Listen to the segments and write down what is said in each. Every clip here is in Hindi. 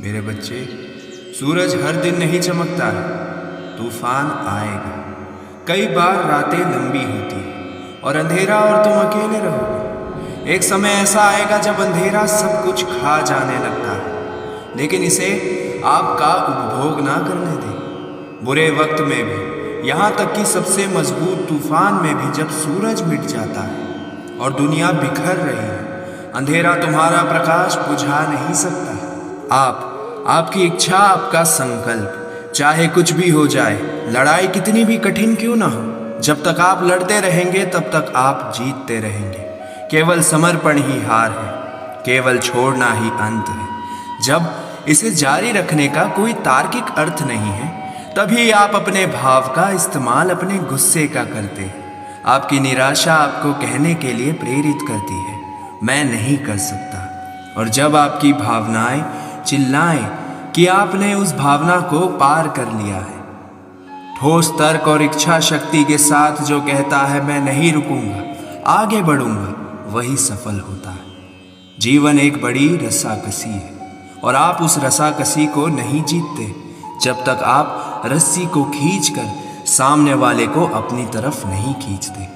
मेरे बच्चे, सूरज हर दिन नहीं चमकता है, तूफान आएगा। कई बार रातें लंबी होती हैं और अंधेरा और तुम अकेले रहोगे। एक समय ऐसा आएगा जब अंधेरा सब कुछ खा जाने लगता है, लेकिन इसे आपका उपभोग ना करने दें। बुरे वक्त में भी, यहाँ तक कि सबसे मजबूत तूफान में भी, जब सूरज मिट जाता है और दुनिया बिखर रही है, अंधेरा तुम्हारा प्रकाश बुझा नहीं सकता। आपकी इच्छा, आपका संकल्प, चाहे कुछ भी हो जाए, लड़ाई कितनी भी कठिन क्यों ना हो, जब तक आप लड़ते रहेंगे तब तक आप जीतते रहेंगे। केवल समर्पण ही हार है, केवल छोड़ना ही अंत है। जब इसे जारी रखने का कोई तार्किक अर्थ नहीं है, तभी आप अपने भाव का इस्तेमाल अपने गुस्से का करते हैं। आपकी निराशा आपको कहने के लिए प्रेरित करती है, मैं नहीं कर सकता। और जब आपकी भावनाएं चिल्लाएं कि आपने उस भावना को पार कर लिया है, ठोस तर्क और इच्छा शक्ति के साथ जो कहता है मैं नहीं रुकूंगा, आगे बढ़ूंगा, वही सफल होता है। जीवन एक बड़ी रस्साकसी है और आप उस रस्साकसी को नहीं जीतते जब तक आप रस्सी को खींचकर सामने वाले को अपनी तरफ नहीं खींचते।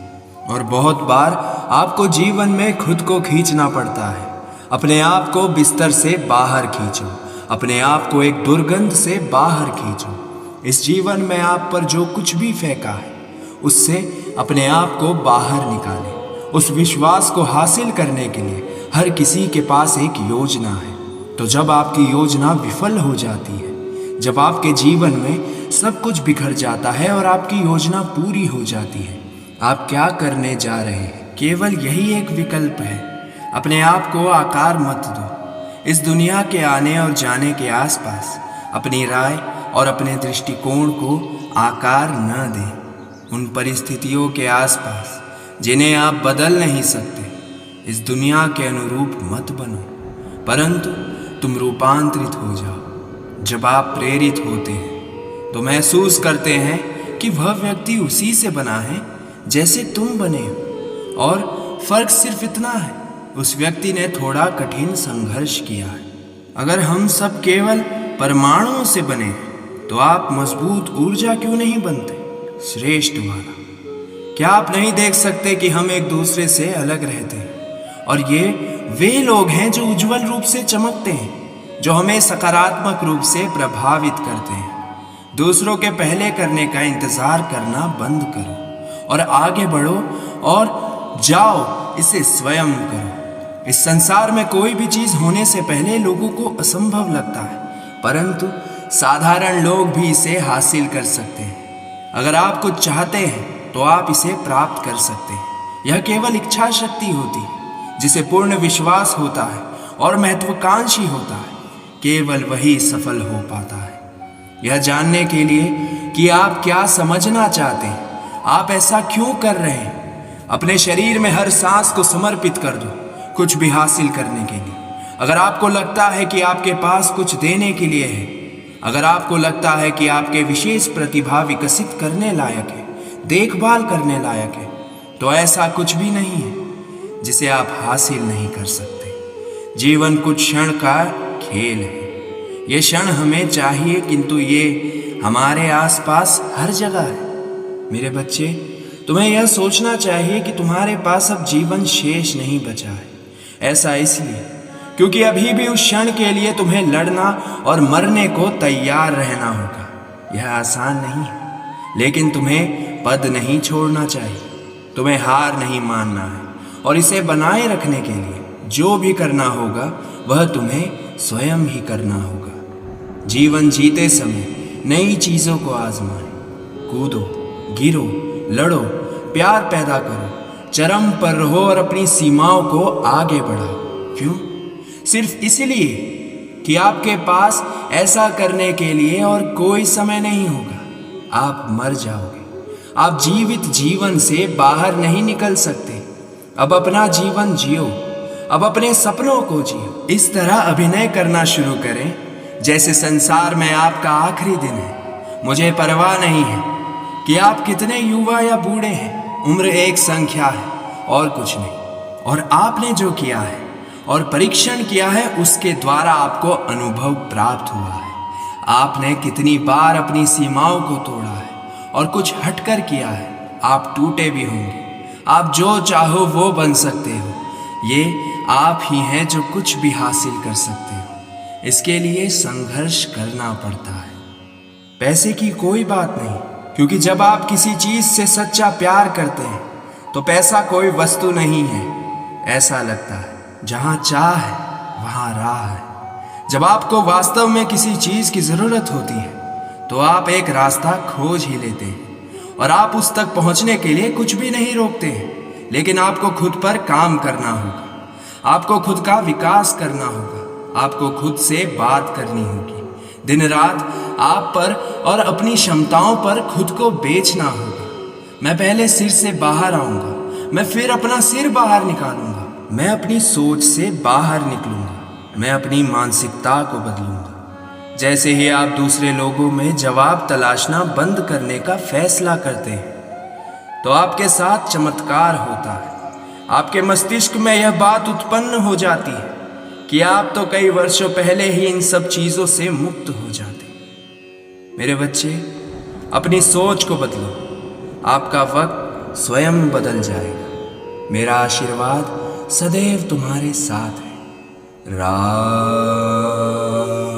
और बहुत बार आपको जीवन में खुद को खींचना पड़ता है। अपने आप को बिस्तर से बाहर खींचो, अपने आप को एक दुर्गंध से बाहर खींचो। इस जीवन में आप पर जो कुछ भी फेंका है, उससे अपने आप को बाहर निकालें। उस विश्वास को हासिल करने के लिए हर किसी के पास एक योजना है। तो जब आपकी योजना विफल हो जाती है, जब आपके जीवन में सब कुछ बिखर जाता है और आपकी योजना पूरी हो जाती है, आप क्या करने जा रहे हैं? केवल यही एक विकल्प है, अपने आप को आकार मत दो। इस दुनिया के आने और जाने के आसपास अपनी राय और अपने दृष्टिकोण को आकार न दें। उन परिस्थितियों के आसपास जिन्हें आप बदल नहीं सकते, इस दुनिया के अनुरूप मत बनो, परंतु तुम रूपांतरित हो जाओ। जब आप प्रेरित होते हैं तो महसूस करते हैं कि वह व्यक्ति उसी से बना है जैसे तुम बने हो, और फर्क सिर्फ इतना है, उस व्यक्ति ने थोड़ा कठिन संघर्ष किया है। अगर हम सब केवल परमाणुओं से बने हैं, तो आप मजबूत ऊर्जा क्यों नहीं बनते, श्रेष्ठ वाला? क्या आप नहीं देख सकते कि हम एक दूसरे से अलग रहते हैं? और ये वे लोग हैं जो उज्जवल रूप से चमकते हैं, जो हमें सकारात्मक रूप से प्रभावित करते हैं। दूसरों के पहले करने का इंतजार करना बंद करो और आगे बढ़ो और जाओ, इसे स्वयं करो। इस संसार में कोई भी चीज होने से पहले लोगों को असंभव लगता है, परंतु साधारण लोग भी इसे हासिल कर सकते हैं। अगर आप कुछ चाहते हैं तो आप इसे प्राप्त कर सकते हैं। यह केवल इच्छा शक्ति होती है, जिसे पूर्ण विश्वास होता है और महत्वाकांक्षी होता है, केवल वही सफल हो पाता है। यह जानने के लिए कि आप क्या समझना चाहते हैं, आप ऐसा क्यों कर रहे हैं, अपने शरीर में हर सांस को समर्पित कर दो कुछ भी हासिल करने के लिए। अगर आपको लगता है कि आपके पास कुछ देने के लिए है, अगर आपको लगता है कि आपके विशेष प्रतिभा विकसित करने लायक है, देखभाल करने लायक है, तो ऐसा कुछ भी नहीं है जिसे आप हासिल नहीं कर सकते। जीवन कुछ क्षण का खेल है। ये क्षण हमें चाहिए, किंतु ये हमारे आसपास हर जगह है। मेरे बच्चे, तुम्हें यह सोचना चाहिए कि तुम्हारे पास अब जीवन शेष नहीं बचा है। ऐसा इसलिए क्योंकि अभी भी उस क्षण के लिए तुम्हें लड़ना और मरने को तैयार रहना होगा। यह आसान नहीं है, लेकिन तुम्हें पद नहीं छोड़ना चाहिए। तुम्हें हार नहीं मानना है, और इसे बनाए रखने के लिए जो भी करना होगा वह तुम्हें स्वयं ही करना होगा। जीवन जीते समय नई चीजों को आजमाएं, कूदो, गिरो, लड़ो, प्यार पैदा करो, चरम पर रहो और अपनी सीमाओं को आगे बढ़ाओ। क्यों? सिर्फ इसलिए कि आपके पास ऐसा करने के लिए और कोई समय नहीं होगा। आप मर जाओगे। आप जीवित जीवन से बाहर नहीं निकल सकते। अब अपना जीवन जियो, अब अपने सपनों को जियो। इस तरह अभिनय करना शुरू करें जैसे संसार में आपका आखिरी दिन है। मुझे परवाह नहीं है कि आप कितने युवा या बूढ़े हैं, उम्र एक संख्या है और कुछ नहीं। और आपने जो किया है और परीक्षण किया है, उसके द्वारा आपको अनुभव प्राप्त हुआ है। आपने कितनी बार अपनी सीमाओं को तोड़ा है और कुछ हटकर किया है। आप टूटे भी होंगे। आप जो चाहो वो बन सकते हो। ये आप ही हैं जो कुछ भी हासिल कर सकते हो। इसके लिए संघर्ष करना पड़ता है। पैसे की कोई बात नहीं, क्योंकि जब आप किसी चीज से सच्चा प्यार करते हैं तो पैसा कोई वस्तु नहीं है। ऐसा लगता है जहां चाह है वहां राह है। जब आपको वास्तव में किसी चीज की जरूरत होती है तो आप एक रास्ता खोज ही लेते हैं और आप उस तक पहुंचने के लिए कुछ भी नहीं रोकते हैं। लेकिन आपको खुद पर काम करना होगा। आपको खुद का विकास करना होगा। आपको खुद से बात करनी होगी। दिन रात आप पर और अपनी क्षमताओं पर खुद को बेचना होगा। मैं पहले सिर से बाहर आऊंगा, मैं फिर अपना सिर बाहर निकालूंगा। मैं अपनी सोच से बाहर निकलूंगा। मैं अपनी मानसिकता को बदलूंगा। जैसे ही आप दूसरे लोगों में जवाब तलाशना बंद करने का फैसला करते हैं तो आपके साथ चमत्कार होता है। आपके मस्तिष्क में यह बात उत्पन्न हो जाती है कि आप तो कई वर्षों पहले ही इन सब चीजों से मुक्त हो जाते। मेरे बच्चे, अपनी सोच को बदलो। आपका वक्त स्वयं बदल जाएगा। मेरा आशीर्वाद सदैव तुम्हारे साथ है। राम।